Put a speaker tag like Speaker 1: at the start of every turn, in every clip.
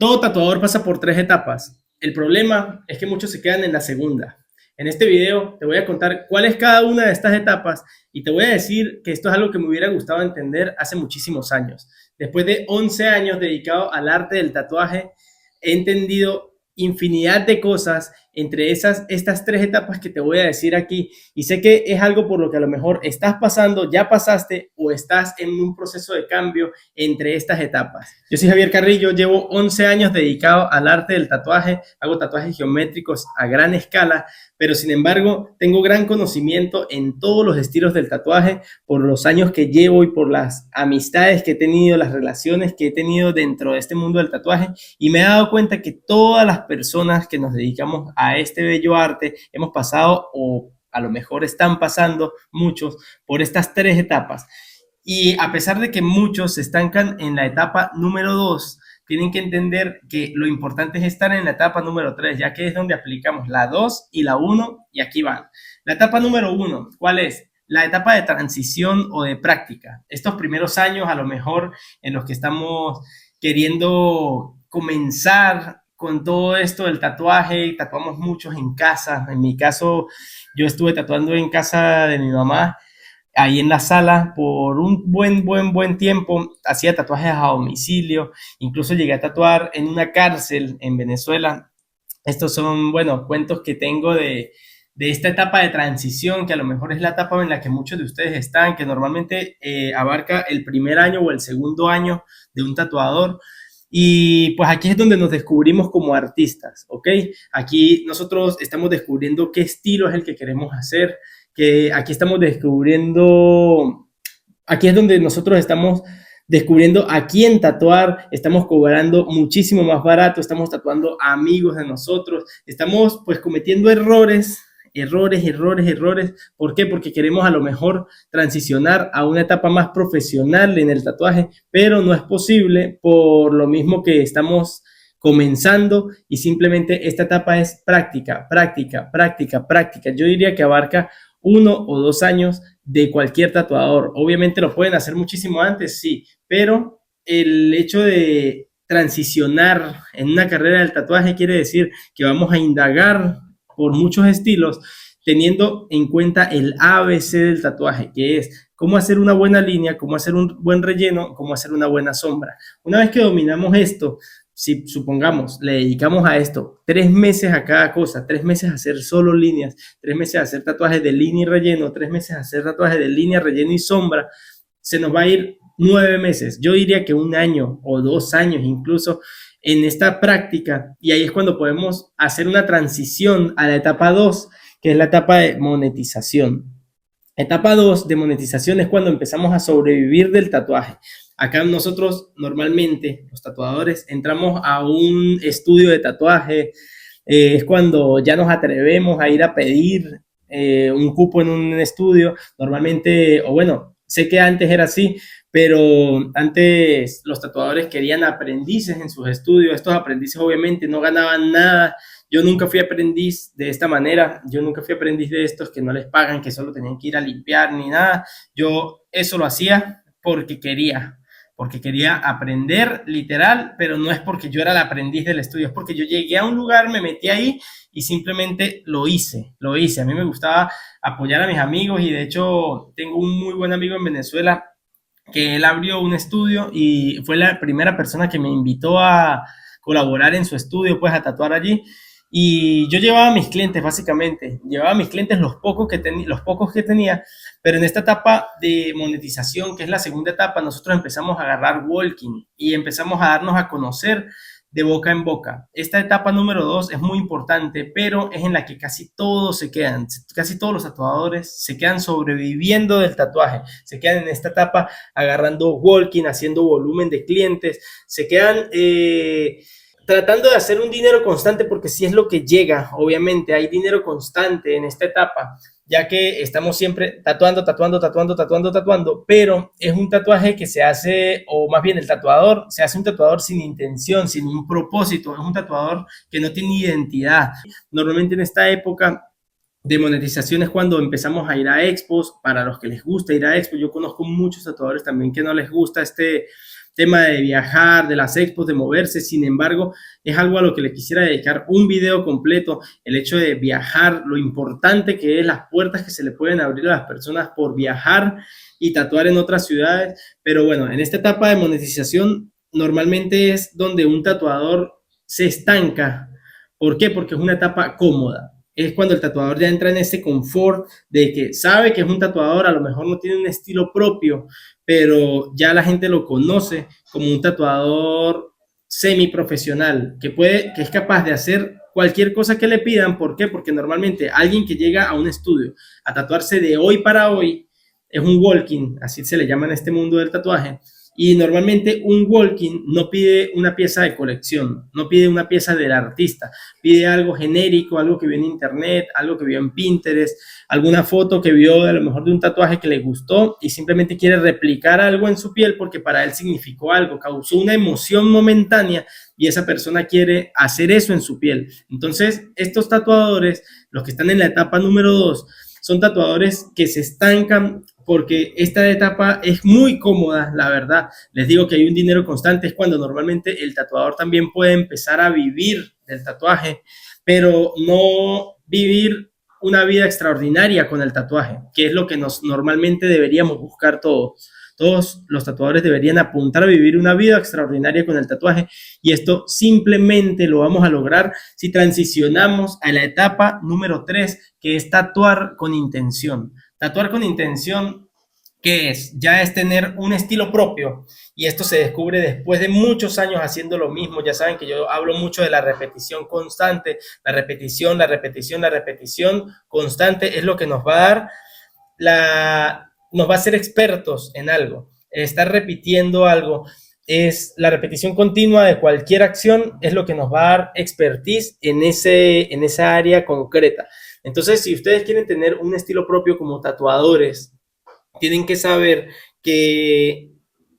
Speaker 1: Todo tatuador pasa por tres etapas. El problema es que muchos se quedan en la segunda. En este video te voy a contar cuál es cada una de estas etapas y te voy a decir que esto es algo que me hubiera gustado entender hace muchísimos años. Después de 11 años dedicado al arte del tatuaje, he entendido infinidad de cosas entre estas tres etapas que te voy a decir aquí, y sé que es algo por lo que a lo mejor estás pasando, ya pasaste o estás en un proceso de cambio entre estas etapas. Yo soy Javier Carrillo, llevo 11 años dedicado al arte del tatuaje, hago tatuajes geométricos a gran escala, pero sin embargo tengo gran conocimiento en todos los estilos del tatuaje por los años que llevo y por las amistades que he tenido, las relaciones que he tenido dentro de este mundo del tatuaje, y me he dado cuenta que todas las personas que nos dedicamos a este bello arte hemos pasado, o a lo mejor están pasando muchos, por estas tres etapas. Y a pesar de que muchos se estancan en la etapa número 2, tienen que entender que lo importante es estar en la etapa número 3, ya que es donde aplicamos la 2 y la 1, y aquí van. La etapa número 1, ¿cuál es? La etapa de transición o de práctica. Estos primeros años, a lo mejor, en los que estamos queriendo comenzar con todo esto del tatuaje, tatuamos muchos en casa. En mi caso, yo estuve tatuando en casa de mi mamá, ahí en la sala, por un buen tiempo. Hacía tatuajes a domicilio, incluso llegué a tatuar en una cárcel en Venezuela. Estos son, bueno, cuentos que tengo de esta etapa de transición, que a lo mejor es la etapa en la que muchos de ustedes están, que normalmente abarca el primer año o el segundo año de un tatuador. Y pues aquí es donde nos descubrimos como artistas, ¿ok? Aquí nosotros estamos descubriendo qué estilo es el que queremos hacer, que aquí estamos descubriendo, aquí es donde nosotros estamos descubriendo a quién tatuar, estamos cobrando muchísimo más barato, estamos tatuando a amigos de nosotros, estamos pues cometiendo errores. ¿Por qué? Porque queremos a lo mejor transicionar a una etapa más profesional en el tatuaje, pero no es posible por lo mismo que estamos comenzando, y simplemente esta etapa es práctica. Yo diría que abarca 1 o 2 años de cualquier tatuador. Obviamente lo pueden hacer muchísimo antes, sí, pero el hecho de transicionar en una carrera del tatuaje quiere decir que vamos a indagar por muchos estilos, teniendo en cuenta el ABC del tatuaje, que es cómo hacer una buena línea, cómo hacer un buen relleno, cómo hacer una buena sombra. Una vez que dominamos esto, si supongamos le dedicamos a esto 3 meses a cada cosa, 3 meses a hacer solo líneas, 3 meses a hacer tatuajes de línea y relleno, 3 meses a hacer tatuajes de línea, relleno y sombra, se nos va a ir 9 meses. Yo diría que 1 año o 2 años incluso en esta práctica, y ahí es cuando podemos hacer una transición a la etapa 2, que es la etapa de monetización. Etapa 2 de monetización es cuando empezamos a sobrevivir del tatuaje. Acá nosotros normalmente, los tatuadores, entramos a un estudio de tatuaje, es cuando ya nos atrevemos a ir a pedir un cupo en un estudio, normalmente, o bueno, sé que antes era así, pero antes los tatuadores querían aprendices en sus estudios. Estos aprendices obviamente no ganaban nada. Yo nunca fui aprendiz de esta manera, yo nunca fui aprendiz de estos que no les pagan, que solo tenían que ir a limpiar ni nada. Yo eso lo hacía porque quería aprender literal, pero no es porque yo era el aprendiz del estudio, es porque yo llegué a un lugar, me metí ahí y simplemente lo hice. A mí me gustaba apoyar a mis amigos, y de hecho tengo un muy buen amigo en Venezuela que él abrió un estudio y fue la primera persona que me invitó a colaborar en su estudio, pues a tatuar allí. Y yo llevaba a mis clientes, básicamente, llevaba a mis clientes los pocos que tenía, pero en esta etapa de monetización, que es la segunda etapa, nosotros empezamos a agarrar walking y empezamos a darnos a conocer de boca en boca. Esta etapa número 2 es muy importante, pero es en la que casi todos se quedan, casi todos los tatuadores se quedan sobreviviendo del tatuaje, se quedan en esta etapa agarrando walking, haciendo volumen de clientes, se quedan tratando de hacer un dinero constante, porque si es lo que llega, obviamente hay dinero constante en esta etapa, ya que estamos siempre tatuando, pero es un tatuaje que se hace, o más bien el tatuador, se hace un tatuador sin intención, sin un propósito, es un tatuador que no tiene identidad. Normalmente en esta época de monetización es cuando empezamos a ir a expos, para los que les gusta ir a expos. Yo conozco muchos tatuadores también que no les gusta tema de viajar, de las expos, de moverse. Sin embargo, es algo a lo que le quisiera dedicar un video completo, el hecho de viajar, lo importante que es, las puertas que se le pueden abrir a las personas por viajar y tatuar en otras ciudades. Pero bueno, en esta etapa de monetización normalmente es donde un tatuador se estanca. ¿Por qué? Porque es una etapa cómoda. Es cuando el tatuador ya entra en ese confort de que sabe que es un tatuador, a lo mejor no tiene un estilo propio, pero ya la gente lo conoce como un tatuador semiprofesional, que es capaz de hacer cualquier cosa que le pidan. ¿Por qué? Porque normalmente alguien que llega a un estudio a tatuarse de hoy para hoy es un walking, así se le llama en este mundo del tatuaje, y normalmente un walking no pide una pieza de colección, no pide una pieza del artista, pide algo genérico, algo que vio en internet, algo que vio en Pinterest, alguna foto que vio a lo mejor de un tatuaje que le gustó y simplemente quiere replicar algo en su piel porque para él significó algo, causó una emoción momentánea y esa persona quiere hacer eso en su piel. Entonces, estos tatuadores, los que están en la etapa número 2, son tatuadores que se estancan porque esta etapa es muy cómoda, la verdad. Les digo que hay un dinero constante, es cuando normalmente el tatuador también puede empezar a vivir del tatuaje, pero no vivir una vida extraordinaria con el tatuaje, que es lo que nos normalmente deberíamos buscar todos. Todos los tatuadores deberían apuntar a vivir una vida extraordinaria con el tatuaje y esto simplemente lo vamos a lograr si transicionamos a la etapa número 3, que es tatuar con intención. Tatuar con intención, ¿qué es? Ya es tener un estilo propio y esto se descubre después de muchos años haciendo lo mismo. Ya saben que yo hablo mucho de la repetición constante, la repetición, la repetición, la repetición constante es lo que nos va a dar nos va a hacer expertos en algo. Estar repitiendo algo es la repetición continua de cualquier acción, es lo que nos va a dar expertise en esa área concreta. Entonces, si ustedes quieren tener un estilo propio como tatuadores, tienen que saber que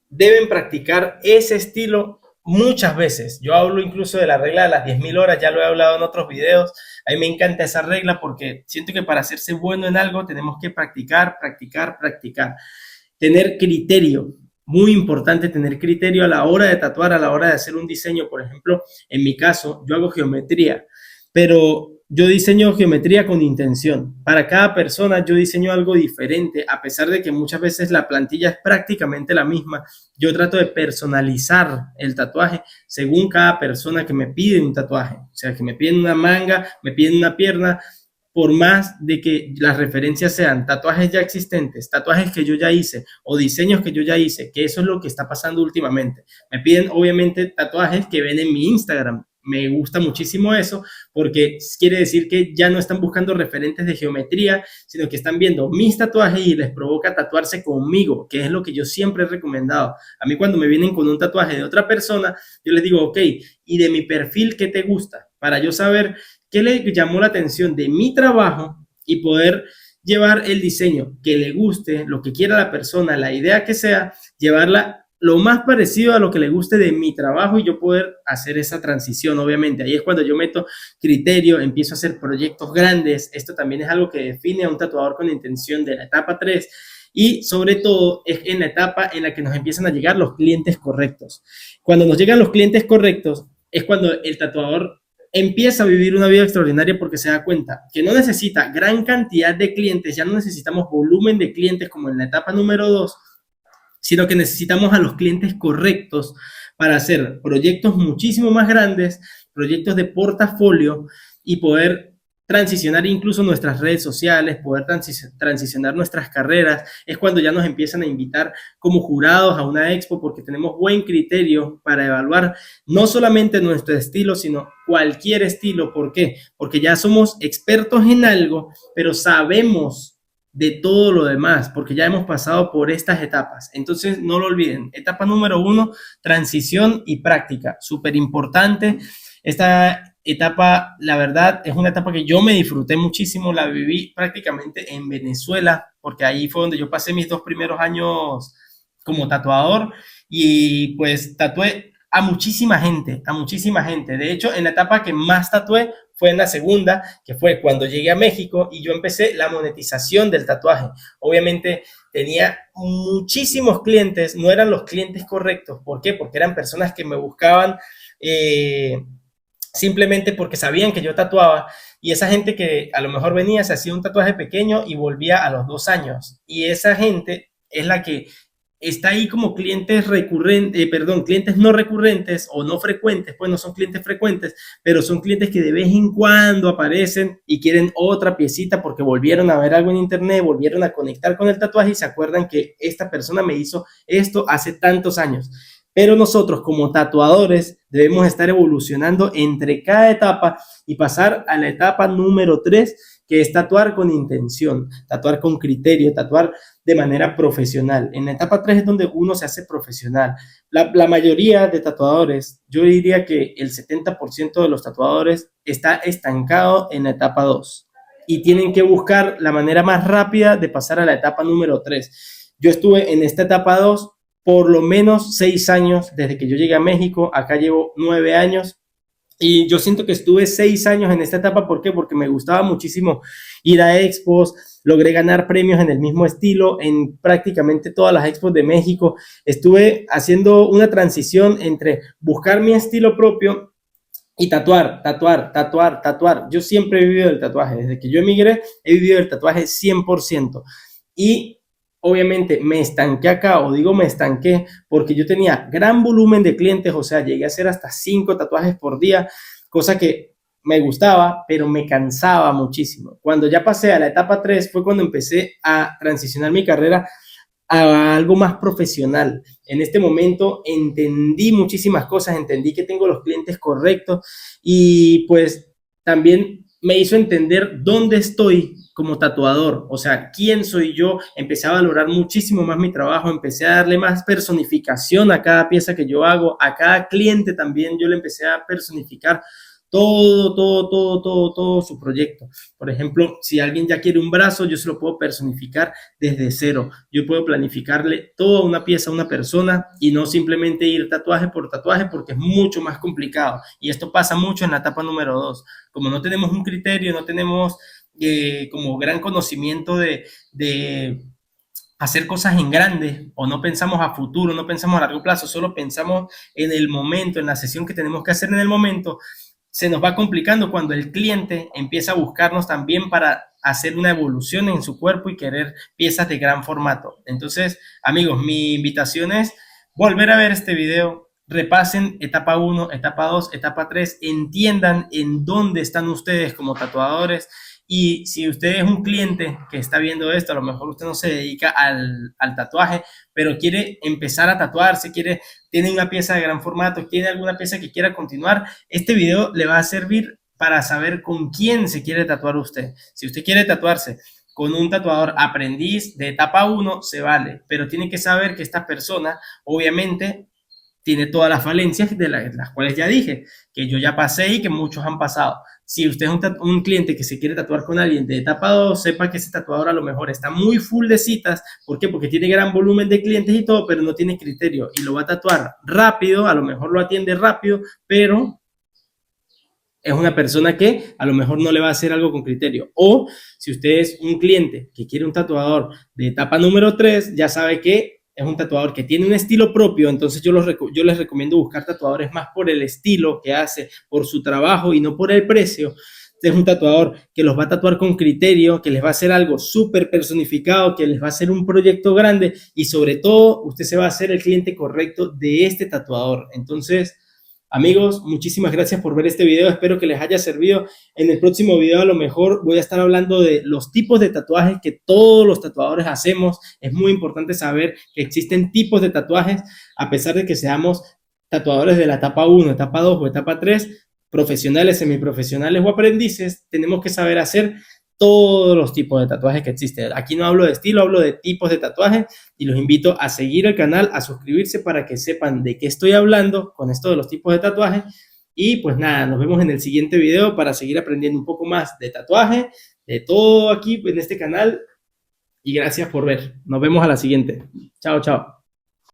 Speaker 1: deben practicar ese estilo muchas veces. Yo hablo incluso de la regla de las 10.000 horas, ya lo he hablado en otros videos. A mí me encanta esa regla porque siento que para hacerse bueno en algo tenemos que practicar, practicar, practicar. Tener criterio, muy importante tener criterio a la hora de tatuar, a la hora de hacer un diseño. Por ejemplo, en mi caso, yo hago geometría, pero yo diseño geometría con intención. Para cada persona yo diseño algo diferente, a pesar de que muchas veces la plantilla es prácticamente la misma. Yo trato de personalizar el tatuaje según cada persona que me pide un tatuaje. O sea, que me piden una manga, me piden una pierna, por más de que las referencias sean tatuajes ya existentes, tatuajes que yo ya hice o diseños que yo ya hice, que eso es lo que está pasando últimamente. Me piden obviamente tatuajes que ven en mi Instagram. Me gusta muchísimo eso porque quiere decir que ya no están buscando referentes de geometría, sino que están viendo mis tatuajes y les provoca tatuarse conmigo, que es lo que yo siempre he recomendado. A mí cuando me vienen con un tatuaje de otra persona, yo les digo, ok, ¿y de mi perfil qué te gusta? Para yo saber qué le llamó la atención de mi trabajo y poder llevar el diseño que le guste, lo que quiera la persona, la idea que sea, llevarla lo más parecido a lo que le guste de mi trabajo y yo poder hacer esa transición, obviamente. Ahí es cuando yo meto criterio, empiezo a hacer proyectos grandes. Esto también es algo que define a un tatuador con intención de la etapa 3 y sobre todo es en la etapa en la que nos empiezan a llegar los clientes correctos. Cuando nos llegan los clientes correctos es cuando el tatuador empieza a vivir una vida extraordinaria porque se da cuenta que no necesita gran cantidad de clientes, ya no necesitamos volumen de clientes como en la etapa número 2, sino que necesitamos a los clientes correctos para hacer proyectos muchísimo más grandes, proyectos de portafolio y poder transicionar incluso nuestras redes sociales, poder transicionar nuestras carreras. Es cuando ya nos empiezan a invitar como jurados a una expo porque tenemos buen criterio para evaluar no solamente nuestro estilo, sino cualquier estilo. ¿Por qué? Porque ya somos expertos en algo, pero sabemos de todo lo demás, porque ya hemos pasado por estas etapas. Entonces, no lo olviden. Etapa número 1, transición y práctica. Súper importante. Esta etapa, la verdad, es una etapa que yo me disfruté muchísimo. La viví prácticamente en Venezuela, porque ahí fue donde yo pasé mis 2 primeros años como tatuador y pues tatué a muchísima gente, a muchísima gente. De hecho, en la etapa que más tatué fue en la segunda, que fue cuando llegué a México y yo empecé la monetización del tatuaje. Obviamente tenía muchísimos clientes, no eran los clientes correctos. ¿Por qué? Porque eran personas que me buscaban simplemente porque sabían que yo tatuaba, y esa gente que a lo mejor venía, se hacía un tatuaje pequeño y volvía a los 2 años. Y esa gente es la que está ahí como clientes recurrentes, perdón, clientes no recurrentes o no frecuentes, pues no son clientes frecuentes, pero son clientes que de vez en cuando aparecen y quieren otra piecita porque volvieron a ver algo en internet, volvieron a conectar con el tatuaje y se acuerdan que esta persona me hizo esto hace tantos años. Pero nosotros como tatuadores debemos estar evolucionando entre cada etapa y pasar a la etapa número 3, que es tatuar con intención, tatuar con criterio, tatuar de manera profesional. En la etapa 3 es donde uno se hace profesional. La mayoría de tatuadores, yo diría que el 70% de los tatuadores está estancado en la etapa 2 y tienen que buscar la manera más rápida de pasar a la etapa número 3. Yo estuve en esta etapa 2 por lo menos 6 años, desde que yo llegué a México. Acá llevo 9 años. Y yo siento que estuve 6 años en esta etapa. ¿Por qué? Porque me gustaba muchísimo ir a expos, logré ganar premios en el mismo estilo en prácticamente todas las expos de México. Estuve haciendo una transición entre buscar mi estilo propio y tatuar, tatuar, tatuar, tatuar. Yo siempre he vivido del tatuaje. Desde que yo emigré, he vivido del tatuaje 100%. Y obviamente me estanqué acá, o digo me estanqué, porque yo tenía gran volumen de clientes, o sea, llegué a hacer hasta 5 tatuajes por día, cosa que me gustaba, pero me cansaba muchísimo. Cuando ya pasé a la etapa 3 fue cuando empecé a transicionar mi carrera a algo más profesional. En este momento entendí muchísimas cosas, entendí que tengo los clientes correctos y pues también me hizo entender dónde estoy como tatuador, o sea, quién soy yo. Empecé a valorar muchísimo más mi trabajo, empecé a darle más personificación a cada pieza que yo hago, a cada cliente también yo le empecé a personificar todo su proyecto. Por ejemplo, si alguien ya quiere un brazo, yo se lo puedo personificar desde cero. Yo puedo planificarle toda una pieza a una persona y no simplemente ir tatuaje por tatuaje, porque es mucho más complicado. Y esto pasa mucho en la etapa número 2. Como no tenemos un criterio, no tenemos como gran conocimiento de hacer cosas en grande, o no pensamos a futuro, no pensamos a largo plazo, solo pensamos en el momento, en la sesión que tenemos que hacer en el momento, se nos va complicando cuando el cliente empieza a buscarnos también para hacer una evolución en su cuerpo y querer piezas de gran formato. Entonces, amigos, mi invitación es volver a ver este video, repasen etapa 1, etapa 2, etapa 3, entiendan en dónde están ustedes como tatuadores. Y si usted es un cliente que está viendo esto, a lo mejor usted no se dedica al tatuaje, pero quiere empezar a tatuarse, tiene una pieza de gran formato, tiene alguna pieza que quiera continuar, este video le va a servir para saber con quién se quiere tatuar usted. Si usted quiere tatuarse con un tatuador aprendiz de etapa 1, se vale, pero tiene que saber que esta persona, obviamente, tiene todas las falencias de las cuales ya dije, que yo ya pasé y que muchos han pasado. Si usted es un cliente que se quiere tatuar con alguien de etapa 2, sepa que ese tatuador a lo mejor está muy full de citas. ¿Por qué? Porque tiene gran volumen de clientes y todo, pero no tiene criterio y lo va a tatuar rápido, a lo mejor lo atiende rápido, pero es una persona que a lo mejor no le va a hacer algo con criterio. O si usted es un cliente que quiere un tatuador de etapa número 3, ya sabe que es un tatuador que tiene un estilo propio. Entonces yo les recomiendo buscar tatuadores más por el estilo que hace, por su trabajo y no por el precio. Este es un tatuador que los va a tatuar con criterio, que les va a hacer algo súper personificado, que les va a hacer un proyecto grande y sobre todo usted se va a hacer el cliente correcto de este tatuador. Entonces, amigos, muchísimas gracias por ver este video, espero que les haya servido. En el próximo video a lo mejor voy a estar hablando de los tipos de tatuajes que todos los tatuadores hacemos. Es muy importante saber que existen tipos de tatuajes, a pesar de que seamos tatuadores de la etapa 1, etapa 2 o etapa 3, profesionales, semiprofesionales o aprendices, tenemos que saber hacer todos los tipos de tatuajes que existen. Aquí no hablo de estilo, hablo de tipos de tatuajes y los invito a seguir el canal, a suscribirse para que sepan de qué estoy hablando con esto de los tipos de tatuajes. Y pues nada, nos vemos en el siguiente video para seguir aprendiendo un poco más de tatuaje, de todo aquí en este canal. Y gracias por ver. Nos vemos a la siguiente. Chao, chao.